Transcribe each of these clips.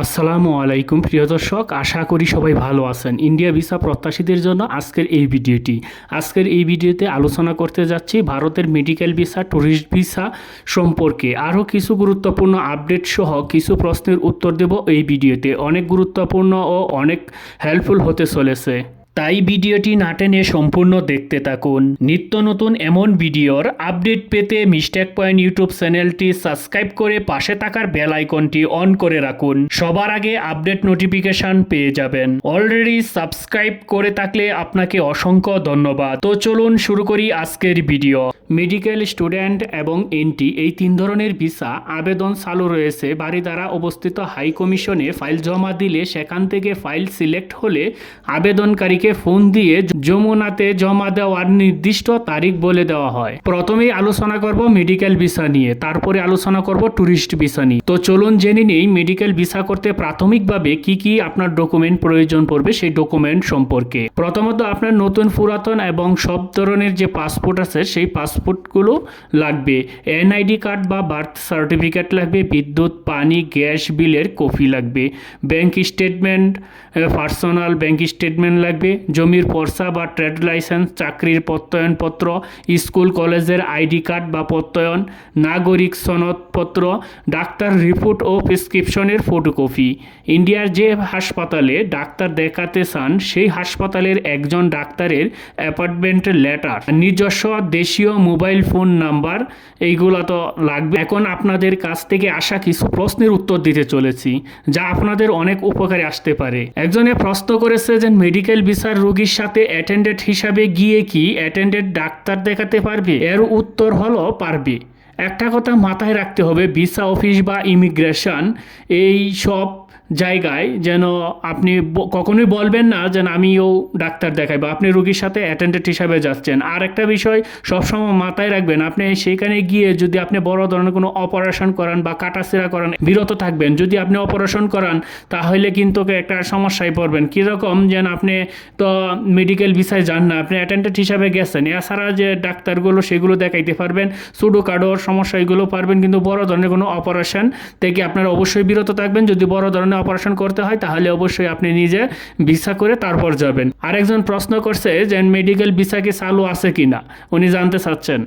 আসসালামু আলাইকুম প্রিয় দর্শক, আশা করি সবাই ভালো আছেন। ইন্ডিয়া ভিসা প্রত্যাশীদের জন্য আজকের এই ভিডিওতে আলোচনা করতে যাচ্ছি ভারতের মেডিকেল ভিসা, ট্যুরিস্ট ভিসা সম্পর্কে। আরও কিছু গুরুত্বপূর্ণ আপডেট সহ কিছু প্রশ্নের উত্তর দেব এই ভিডিওতে। অনেক গুরুত্বপূর্ণ ও অনেক হেল্পফুল হতে চলেছে, তাই ভিডিওটি না টেনে সম্পূর্ণ দেখতে থাকুন। নিত্য নতুন এমন ভিডিওর আপডেট পেতে মিস্টেক পয়েন্ট ইউটিউব চ্যানেলটি সাবস্ক্রাইব করে পাশে থাকার বেল আইকনটি অন করে রাখুন। সবার আগে আপডেট নোটিফিকেশন পেয়ে যাবেন। অলরেডি সাবস্ক্রাইব করে থাকলে আপনাকে অসংখ্য ধন্যবাদ। তো চলুন শুরু করি আজকের ভিডিও। মেডিকেল স্টুডেন্ট এবং এনটি এই তিন ধরনের ভিসা আবেদন চালু রয়েছে। বাড়ি দ্বারা অবস্থিত হাই কমিশনে ফাইল জমা দিলে সেখান থেকে ফাইল সিলেক্ট হলে আবেদনকারীকে ফোন দিয়ে যমুনাতে জমা দেওয়ার নির্দিষ্ট তারিখ বলে দেওয়া হয়। প্রথমেই আলোচনা করব মেডিকেল ভিসা নিয়ে, তারপরে আলোচনা করব ট্যুরিস্ট ভিসা নিয়ে। তো চলুন জেনে নেই মেডিকেল ভিসা করতে প্রাথমিকভাবে কি কি আপনার ডকুমেন্ট প্রয়োজন পড়বে সেই ডকুমেন্ট সম্পর্কে। প্রথমত আপনার নতুন, পুরাতন এবং সব ধরনের যে পাসপোর্ট আছে সেই পাসপোর্টগুলো লাগবে। এনআইডি কার্ড বা বার্থ সার্টিফিকেট লাগবে। বিদ্যুৎ, পানি, গ্যাস বিলের কপি লাগবে। Bank statement, personal bank statement লাগবে। জমির পর্চা বা ট্রেড লাইসেন্স, চাকরির প্রত্যয়নপত্র, স্কুল কলেজের আইডি কার্ড বা প্রত্যয়ন, নাগরিক সনদপত্র, ডাক্তার রিপোর্ট ও প্রেসক্রিপশনের ফটোকপি। ইন্ডিয়ার যে হাসপাতালে ডাক্তার দেখাতে চান সেই হাসপাতালের একজন ডাক্তারের অ্যাপয়েন্টমেন্ট লেটার, নিজস্ব দেশীয় মোবাইল ফোন নাম্বার, এইগুলো তো লাগবে। এখন আপনাদের কাছ থেকে আসা কিছু প্রশ্নের উত্তর দিতে চলেছি যা আপনাদের অনেক উপকারে আসতে পারে। একজনে প্রশ্ন করেছে যে মেডিকেল ভিসার রোগীর সাথে অ্যাটেন্ডেন্ট হিসাবে গিয়ে কি অ্যাটেন্ডেন্ট ডাক্তার দেখাতে পারবে? এর উত্তর হলো পারবে। একটা কথা মাথায় রাখতে হবে, ভিসা অফিস বা ইমিগ্রেশন এই সব জায়গায় যেন আপনি কখনোই বলবেন না যেন আমিও ডাক্তার দেখাই বা আপনি রোগীর সাথে অ্যাটেন্ডেন্ট হিসাবে যাচ্ছেন। আর একটা বিষয় সবসময় মাথায় রাখবেন, আপনি সেখানে গিয়ে যদি আপনি বড় ধরনের কোনো অপারেশন করান বা কাটাছেঁড়া করান, বিরত থাকবেন। যদি আপনি অপারেশন করান তাহলে কিন্তু একটা সমস্যায় পড়বেন। কীরকম যেন আপনি তো মেডিকেল ভিসায় যান না, আপনি অ্যাটেন্ডেন্ট হিসাবে গেছেন, এছাড়া যে ডাক্তারগুলো সেগুলো দেখাইতে পারবেন, ছোটোখাটোর সমস্যা এগুলো পারবেন, কিন্তু বড় ধরনের কোনো অপারেশন থেকে আপনারা অবশ্যই বিরত থাকবেন। যদি বড় ধরনের অপারেশন করতে হয় তাহলে অবশ্যই আপনি নিজে ভিসা করে তারপর যাবেন। আরেকজন প্রশ্ন করছে যে মেডিকেল ভিসা কি চালু আছে কিনা, উনি জানতে চাচ্ছেন।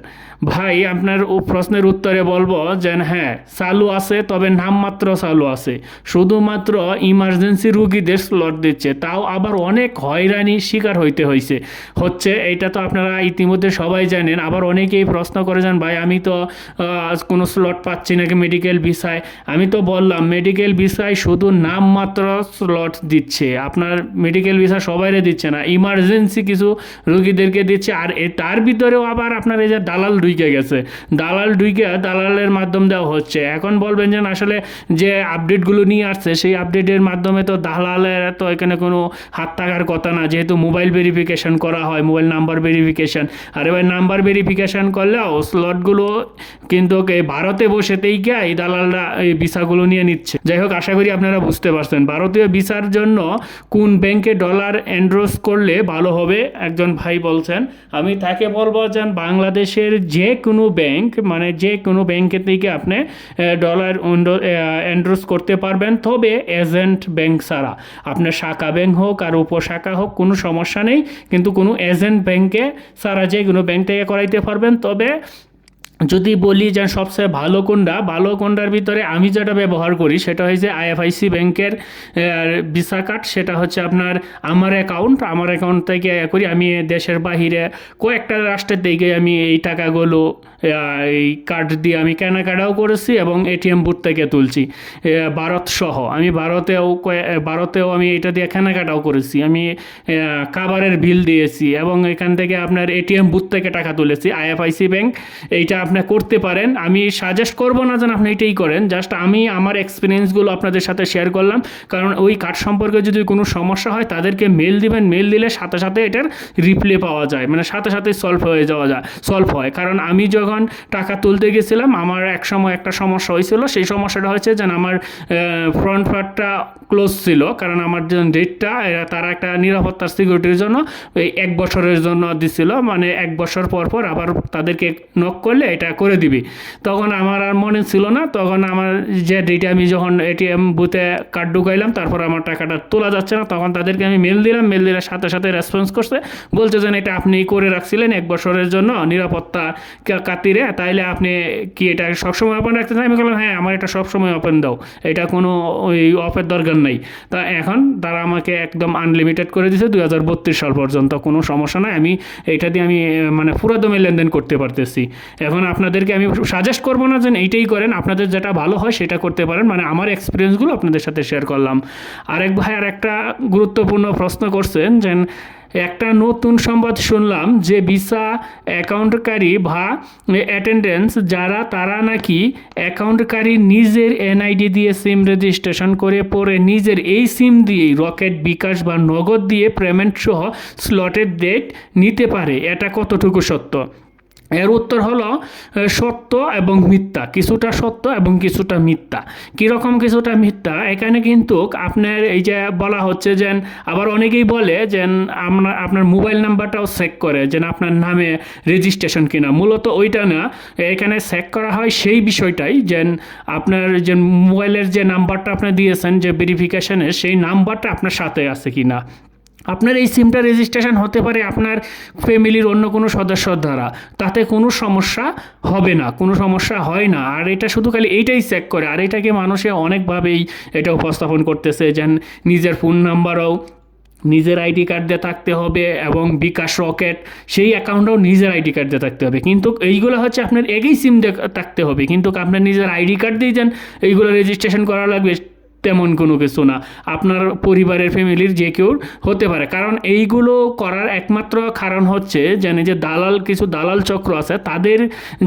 ভাই, আপনার প্রশ্নের উত্তরে বলবো যে হ্যাঁ চালু আছে, তবে নামমাত্র চালু আছে। শুধুমাত্র ইমার্জেন্সি রুগীদের স্লট দিচ্ছে, তাও আবার অনেক হয়রানির শিকার হচ্ছে। এটা তো আপনারা ইতিমধ্যে সবাই জানেন। আবার অনেকেই প্রশ্ন করে যান, ভাই আমি তো কোনো স্লট পাচ্ছি নাকি মেডিকেল ভিসায়। আমি তো বললাম মেডিকেল ভিসায় শুধু নামমাত্র স্লট দিচ্ছে, আপনার মেডিকেল ভিসা সবাইরে দিচ্ছে না, ইমার্জেন্সি কিছু রোগীদেরকে দিচ্ছে। আর তার ভিতরেও আবার আপনার এই যে দালাল ঢুকে গেছে, দালালের মাধ্যম দেওয়া হচ্ছে। এখন বলবেন যে আসলে যে আপডেটগুলো নিয়ে আসছে সেই আপডেটের মাধ্যমে তো দালালের তো এখানে কোনো হাত থাকার কথা না, যেহেতু মোবাইল ভেরিফিকেশন করা হয়, মোবাইল নাম্বার ভেরিফিকেশন। আর এবার নাম্বার ভেরিফিকেশন করলেও স্লটগুলো কিন্তু ভারতে বসেতেই গিয়ে এই দালালরা এই ভিসাগুলো নিয়ে নিচ্ছে। যাই হোক, আশা করি আপনারা বুঝতে পারছেন। ভারতীয় ভিসার জন্য কোন ব্যাংকে ডলার এনরোল করলে ভালো হবে, একজন ভাই বলছেন। আমি তাকে বলবো যে বাংলাদেশের যে কোনো ব্যাংক, মানে যে কোনো ব্যাংকের থেকে আপনি ডলার এনরোল করতে পারবেন, তবে এজেন্ট ব্যাংক ছাড়া। আপনার শাখা ব্যাংক হোক আর উপশাখা হোক কোনো সমস্যা নেই, কিন্তু কোনো এজেন্ট ব্যাংকে ছাড়া যে কোনো ব্যাংক থেকে করাইতে পারবেন। তবে যদি বলি যে সবচেয়ে ভালো কোনটার ভিতরে আমি যেটা ব্যবহার করি সেটা হচ্ছে আইএফআইসি ব্যাংকের ভিসা কার্ড। সেটা হচ্ছে আপনার আমার অ্যাকাউন্ট থেকে করি। আমি দেশের বাহিরে কয়েকটা রাষ্ট্রের থেকে আমি এই টাকাগুলো এই কার্ড দিয়ে আমি কেনাকাটাও করেছি এবং এটিএম বুথ থেকে তুলছি, ভারত সহ। আমি ভারতেও আমি এটা দিয়ে কেনাকাটাও করেছি, আমি খাবারের বিল দিয়েছি এবং এখান থেকে আপনার এটিএম বুথ থেকে টাকা তুলেছি। আইএফআইসি ব্যাংক এইটা আপনি করতে পারেন। আমি সাজেস্ট করব না যেন আপনি এটাই করেন, জাস্ট আমি আমার এক্সপিরিয়েন্সগুলো আপনাদের সাথে শেয়ার করলাম। কারণ ওই কার্ড সম্পর্কে যদি কোনো সমস্যা হয় তাদেরকে মেল দিবেন, মেল দিলে সাথে সাথে এটার রিপ্লে পাওয়া যায়, মানে সাথে সাথে সলভ হয়। কারণ আমি যখন টাকা তুলতে গেছিলাম আমার এক সময় একটা সমস্যা হয়েছিল। সেই সমস্যাটা হচ্ছে যে আমার ফ্রন্ট পার্টটা ক্লোজ ছিল, কারণ আমার যে ডেটটা তারা একটা নিরাপত্তার সিকিউরিটির জন্য এই 1 বছরের জন্য দিছিল, মানে 1 বছর পর আবার তাদেরকে নক করলে এটা করে দিবে। তখন আমার আর মনে ছিল না, তখন আমার যে ডেটে আমি যখন এটিএম বুথে কার্ড ঢুকাইলাম তারপর আমার টাকাটা তোলা যাচ্ছে না, তখন তাদেরকে আমি মেল দিলাম, মেল দিলে সাথে সাথে রেসপন্স করছে, বলছে যে এটা আপনি করে রাখছিলেন 1 বছরের জন্য নিরাপত্তা খাতিরে, তাইলে আপনি কি এটা সবসময় ওপেন রাখতে চান? আমি বললাম হ্যাঁ, আমার এটা সবসময় ওপেন দাও, এটা কোনো ওই অফের দরকার নাই। তা এখন তারা আমাকে একদম আনলিমিটেড করে দিয়েছে 2032 সাল পর্যন্ত, কোনো সমস্যা নাই, আমি এইটা দিয়ে আমি মানে পুরো দমে লেনদেন করতে পারতেছি। এখন আপনাদেরকে আমি সাজেস্ট করবো না যে এইটাই করেন, আপনাদের যেটা ভালো হয় সেটা করতে পারেন, মানে আমার এক্সপিরিয়েন্সগুলো আপনাদের সাথে শেয়ার করলাম। আরেক ভাই আর একটা গুরুত্বপূর্ণ প্রশ্ন করছেন যে একটা নতুন সংবাদ শুনলাম যে ভিসা অ্যাকাউন্টকারী বা অ্যাটেন্ডেন্স যারা, তারা নাকি অ্যাকাউন্টকারী নিজের এনআইডি দিয়ে সিম রেজিস্ট্রেশন করে পরে নিজের এই সিম দিয়েই রকেট, বিকাশ বা নগদ দিয়ে পেমেন্ট সহ স্লটের ডেট নিতে পারে, এটা কতটুকু সত্য? এর উত্তর হলো সত্য এবং মিথ্যা, কিছুটা সত্য এবং কিছুটা মিথ্যা। কীরকম কিছুটা মিথ্যা? এখানে কিন্তু আপনার এই যে বলা হচ্ছে যে, আবার অনেকেই বলে যে আপনার মোবাইল নাম্বারটাও চেক করে যে আপনার নামে রেজিস্ট্রেশন কিনা, মূলত ওইটা না, এখানে চেক করা হয় সেই বিষয়টাই যে আপনার যে মোবাইলের যে নাম্বারটা আপনি দিয়েছেন যে ভেরিফিকেশনের, সেই নাম্বারটা আপনার সাথে আছে কি না। আপনার এই সিমটা রেজিস্ট্রেশন হতে পারে আপনার ফ্যামিলির অন্য কোনো সদস্যর দ্বারা, তাতে কোনো সমস্যা হবে না, কোনো সমস্যা হয় না। আর এটা শুধু খালি এইটাই চেক করে, আর এটাকে মানুষে অনেকভাবেই এটা উপস্থাপন করতেছে যে নিজের ফোন নাম্বারও নিজের আইডি কার্ড দিয়ে থাকতে হবে এবং বিকাশ, রকেট সেই অ্যাকাউন্টও নিজের আইডি কার্ড দিয়ে থাকতে হবে, কিন্তু এইগুলো হচ্ছে আপনার একই সিম দিয়ে থাকতে হবে, কিন্তু আপনার নিজের আইডি কার্ড দিয়ে যান এইগুলো রেজিস্ট্রেশন করা লাগবে তেমন কোনো কিছু না। আপনার পরিবারের ফ্যামিলির যে কেউ হতে পারে, কারণ এইগুলো করার একমাত্র কারণ হচ্ছে যেন যে কিছু দালাল চক্র আছে, তাদের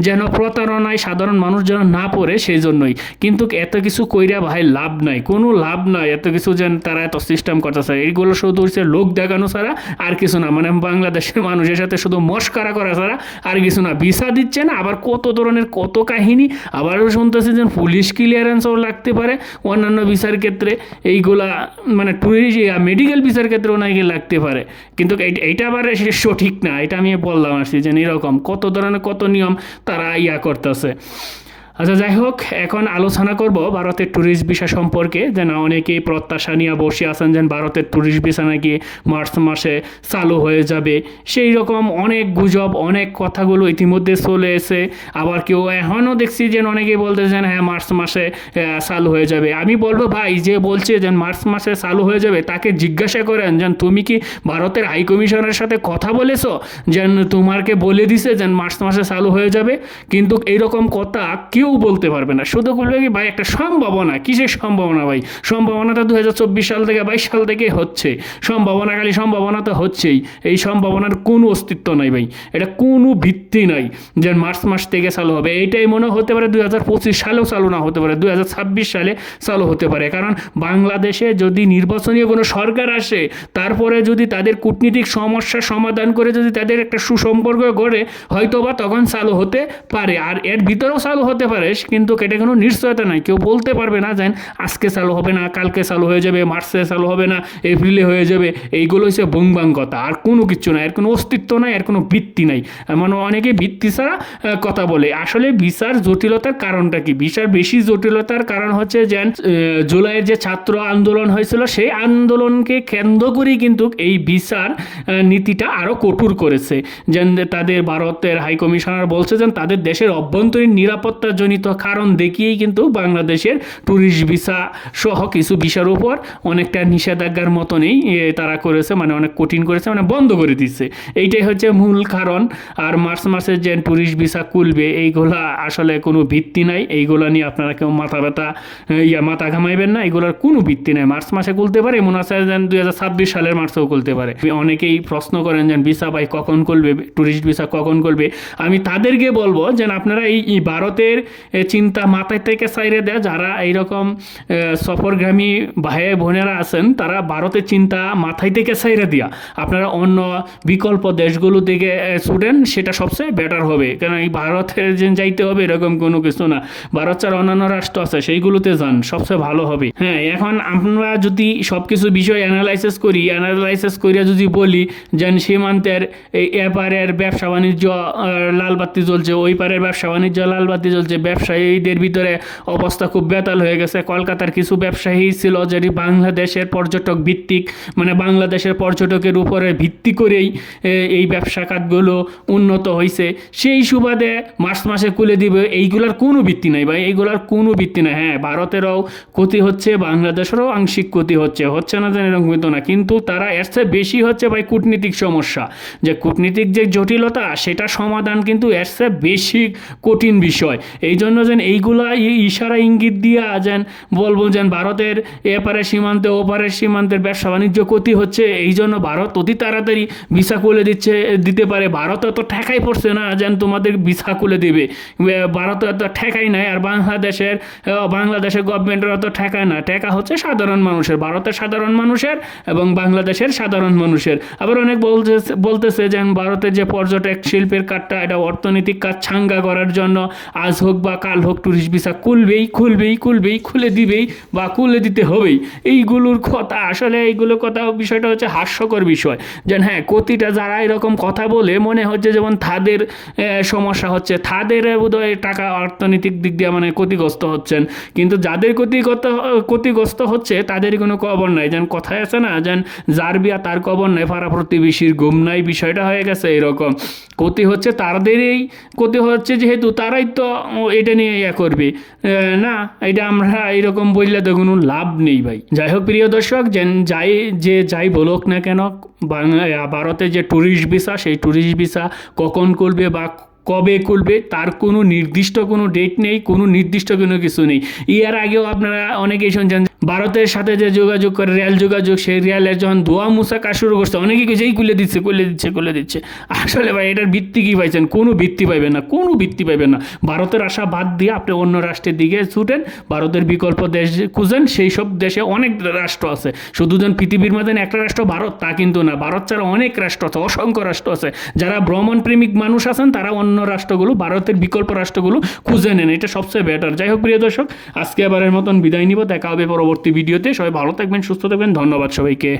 যেন প্রতারণায় সাধারণ মানুষ যেন না পড়ে সেই জন্যই। কিন্তু এত কিছু কইরা ভাই লাভ নাই, কোনো লাভ নাই, এত কিছু যেন তারা এত সিস্টেম করতেছে, এইগুলো শুধু হচ্ছে লোক দেখানো ছাড়া আর কিছু না, মানে বাংলাদেশের মানুষের সাথে শুধু মস্কারা করা ছাড়া আর কিছু না। ভিসা দিচ্ছে না, আবার কত ধরনের কত কাহিনী, আবারও শুনতেছি যে পুলিশ ক্লিয়ারেন্সও লাগতে পারে অন্যান্য ভিসার ক্ষেত্রে, এইগুলা মানে ট্যুরিস্ট মেডিকেল ভিসার ক্ষেত্রেও নাকি লাগতে পারে, কিন্তু এইটা আবার সঠিক না, এটা আমি বললাম আসছি যে এরকম কত ধরনের কত নিয়ম তারা করতেছে। আচ্ছা, যাই হোক, এখন আলোচনা করব ভারতের ট্যুরিস্ট ভিসা সম্পর্কে। যেন অনেকেই প্রত্যাশা নিয়ে বসে আছেন যে ভারতের ট্যুরিস্ট ভিসা নাকি মার্চ মাসে চালু হয়ে যাবে, সেই রকম অনেক গুজব, অনেক কথাগুলো ইতিমধ্যে চলে এসে, আবার কেউ এখনও দেখছি যে অনেকেই বলতেছেন হ্যাঁ মার্চ মাসে চালু হয়ে যাবে। আমি বলবো ভাই, যে বলছে যে মার্চ মাসে চালু হয়ে যাবে তাকে জিজ্ঞাসা করেন যে তুমি কি ভারতের হাই কমিশনের সাথে কথা বলেছো যেন তোমাকে বলে দিছে যে মার্চ মাসে চালু হয়ে যাবে? কিন্তু এইরকম কথা কেউ বলতে পারবে না, শুধু বলবে কি ভাই একটা সম্ভাবনা। কিসের সম্ভাবনা ভাই? সম্ভাবনাটা 2024 সাল থেকে 22 সাল থেকে হচ্ছে, সম্ভাবনা খালি সম্ভাবনা তো হচ্ছেই, এই সম্ভাবনার কোনো অস্তিত্ব নাই ভাই, এটা কোনো ভিত্তি নাই যে মার্চ মাস থেকে চালু হবে। এইটাই মনে হতে পারে 2025 সালেও চালু না হতে পারে, 2026 সালে চালু হতে পারে, কারণ বাংলাদেশে যদি নির্বাচনীয় কোনো সরকার আসে, তারপরে যদি তাদের কূটনীতিক সমস্যার সমাধান করে যদি তাদের একটা সুসম্পর্ক গড়ে, হয়তো বা তখন চালু হতে পারে, আর এর ভিতরেও চালু হতে পারে, কিন্তু এটা কোনো নিশ্চয়তা নাই, কেউ বলতে পারবে না যে আজকে চালু হবে না, কালকে চালু হয়ে যাবে, মার্চে চালু হবে না, এপ্রিলে হয়ে যাবে। এইগুলো হচ্ছে বংবাং কথা, আর কোনো কিছু নাই, এর কোনো অস্তিত্ব নাই, এর কোনো ভিত্তি নাই। মানে অনেকে ভিত্তি ছাড়া কথা বলে। আসলে ভিসার জটিলতার কারণটা কি? ভিসার বেশি জটিলতার কারণ হচ্ছে যে জুলাইয়ের যে ছাত্র আন্দোলন হয়েছিল, সেই আন্দোলনকে কেন্দ্র করেই কিন্তু এই ভিসার নীতিটা আরও কঠোর করেছে। যেন তাদের ভারতের হাই কমিশনার বলছে যে তাদের দেশের অভ্যন্তরীণ নিরাপত্তাজনিত কারণ দেখিয়েই কিন্তু বাংলাদেশের ট্যুরিস্ট ভিসা সহ কিছু ভিসার উপর অনেকটা নিষেধাজ্ঞার মতনই তারা করেছে, মানে অনেক কঠিন করেছে, মানে বন্ধ করে দিচ্ছে। এইটাই হচ্ছে মূল কারণ। আর মার্চ মাসে যে ট্যুরিস্ট ভিসা খুলবে, এইগুলা আসলে কোনো ভিত্তি নাই, এইগুলা নিয়ে আপনারা কেউ মাথা ঘামাইবেন না, এগুলোর কোনো ভিত্তি নাই। মার্চ মাসে খুলতে পারে, মনে আছে যেন 2026 সালের মার্চেও খুলতে পারে। অনেকেই প্রশ্ন করেন যে ভিসা ভাই কখন খুলবে, ট্যুরিস্ট ভিসা কখন খুলবে। আমি তাদেরকে বলবো যে আপনারা এই ভারতের চিন্তা মাথায় থেকে সাইরে দেয়, যারা এইরকম সফরগামী ভাই বোনেরা আছেন তারা ভারতের চিন্তা মাথায় থেকে সাইরে দিয়া আপনারা অন্য বিকল্প দেশগুলো থেকে ছুটেন, সেটা সবচেয়ে বেটার হবে। কারণ এই ভারতে যে যাইতে হবে এরকম কোনো কিছু না, ভারত ছাড়া অন্যান্য রাষ্ট্র আছে সেইগুলোতে যান, সবচেয়ে ভালো হবে। হ্যাঁ, এখন আমরা যদি সব কিছু বিষয় অ্যানালাইসিস করিয়া যদি বলি যে সীমান্তের এই এপারের ব্যবসা বাণিজ্য লাল বাতি জ্বলছে, ওই পারের ব্যবসা বাণিজ্য লাল বাতি জ্বলছে, ব্যবসায়ীদের ভিতরে অবস্থা খুব বেতাল হয়ে গেছে। কলকাতার কিছু ব্যবসায়ী ছিল যেটি বাংলাদেশের পর্যটক ভিত্তিক, মানে বাংলাদেশের পর্যটকের উপরে ভিত্তি করেই এই ব্যবসা খাতগুলো উন্নত হয়েছে, সেই সুবাদে মার্চ মাসে খুলে দিবে, এইগুলার কোনো ভিত্তি নাই ভাই, এইগুলার কোনো ভিত্তি নাই। হ্যাঁ, ভারতেরও ক্ষতি হচ্ছে, বাংলাদেশেরও আংশিক ক্ষতি হচ্ছে না যেন এরকম কিন্তু না, কিন্তু তারা এর চেয়ে বেশি হচ্ছে ভাই কূটনীতিক সমস্যা, যে কূটনীতিক যে জটিলতা সেটা সমাধান কিন্তু এর চেয়ে বেশি কঠিন বিষয়। এই জন্য যেন এইগুলা ইশারা ইঙ্গিত দিয়া যেন বলবো যেন ভারতের এপারে সীমান্তে ওপারের সীমান্তের ব্যবসা বাণিজ্য ক্ষতি হচ্ছে, এই জন্য ভারত অতি তাড়াতাড়ি ভিসা খুলে দিতে পারে। ভারত এত ঠেকাই পড়ছে না যেন তোমাদের ভিসা খুলে দিবে, ভারত এত ঠেকাই নাই। আর বাংলাদেশের গভর্নমেন্টের অত ঠেকায় না, ঠেকা হচ্ছে সাধারণ মানুষের, ভারতের সাধারণ মানুষের এবং বাংলাদেশের সাধারণ মানুষের। আবার অনেক বলতেছে যে ভারতের যে পর্যটক শিল্পের কাজটা, এটা অর্থনৈতিক কাজ ছাঙ্গা করার জন্য আজ হোক বা কাল হোক টুরিস্ট ভিসা খুলে দিবেই বা খুলে দিতে হবেই। এইগুলোর কথা আসলে বিষয়টা হচ্ছে হাস্যকর বিষয়। যেন হ্যাঁ, ক্ষতিটা যারা এরকম কথা বলে মনে হচ্ছে যেমন তাদের সমস্যা হচ্ছে, তাদের বোধহয় টাকা অর্থনৈতিক দিক দিয়ে মানে ক্ষতিগ্রস্ত হচ্ছেন, কিন্তু যাদের ক্ষতিগ্রস্ত হচ্ছে তাদের কোনো খবর নাই। যেন কথায় আছে না, যেন যার বিয়া তার খবর নাই, পাড়া প্রতিবেশীর ঘুম নাই, বিষয়টা হয়ে গেছে এরকম। ক্ষতি হচ্ছে তাদেরই, ক্ষতি হচ্ছে যেহেতু তারাই তো এটা নিয়ে করবে না, এটা আমরা এইরকম বললে তো কোনো লাভ নেই ভাই। যাই হোক প্রিয় দর্শক, যাই বলুক না কেন, ভারতে যে ট্যুরিস্ট ভিসা, সেই ট্যুরিস্ট ভিসা কখন করবে বা কবে খুলবে তার কোনো নির্দিষ্ট কোনো ডেট নেই, কোনো নির্দিষ্ট কোনো কিছু নেই। এর আগেও আপনারা অনেকেই শুনছেন ভারতের সাথে যে যোগাযোগ করে রেল যোগাযোগ, সেই রেলের যখন ধোয়া মুছা কাজ শুরু করছে অনেকেই যেই খুলে দিচ্ছে। আসলে ভাই এটার ভিত্তি কী পাইছেন? কোনো ভিত্তি পাইবেন না। ভারতের আশা বাদ দিয়ে আপনি অন্য রাষ্ট্রের দিকে ছুটেন, ভারতের বিকল্প দেশ খুঁজেন। সেই সব দেশে অনেক রাষ্ট্র আছে, শুধু যেন পৃথিবীর মধ্যে একটা রাষ্ট্র ভারত তা কিন্তু না, ভারত ছাড়া অনেক রাষ্ট্র আছে, অসংখ্য রাষ্ট্র আছে। যারা ভ্রমণ প্রেমিক মানুষ আছেন তারা অন্য রাষ্ট্রগুলো, ভারতের বিকল্প রাষ্ট্রগুলো খুঁজে নেন, এটা সবচেয়ে বেটার। যাই হোক প্রিয় দর্শক, আজকে আবারের মতন বিদায় নিব, দেখা হবে পরবর্তী ভিডিওতে। সবাই ভালো থাকবেন, সুস্থ থাকবেন, ধন্যবাদ সবাইকে।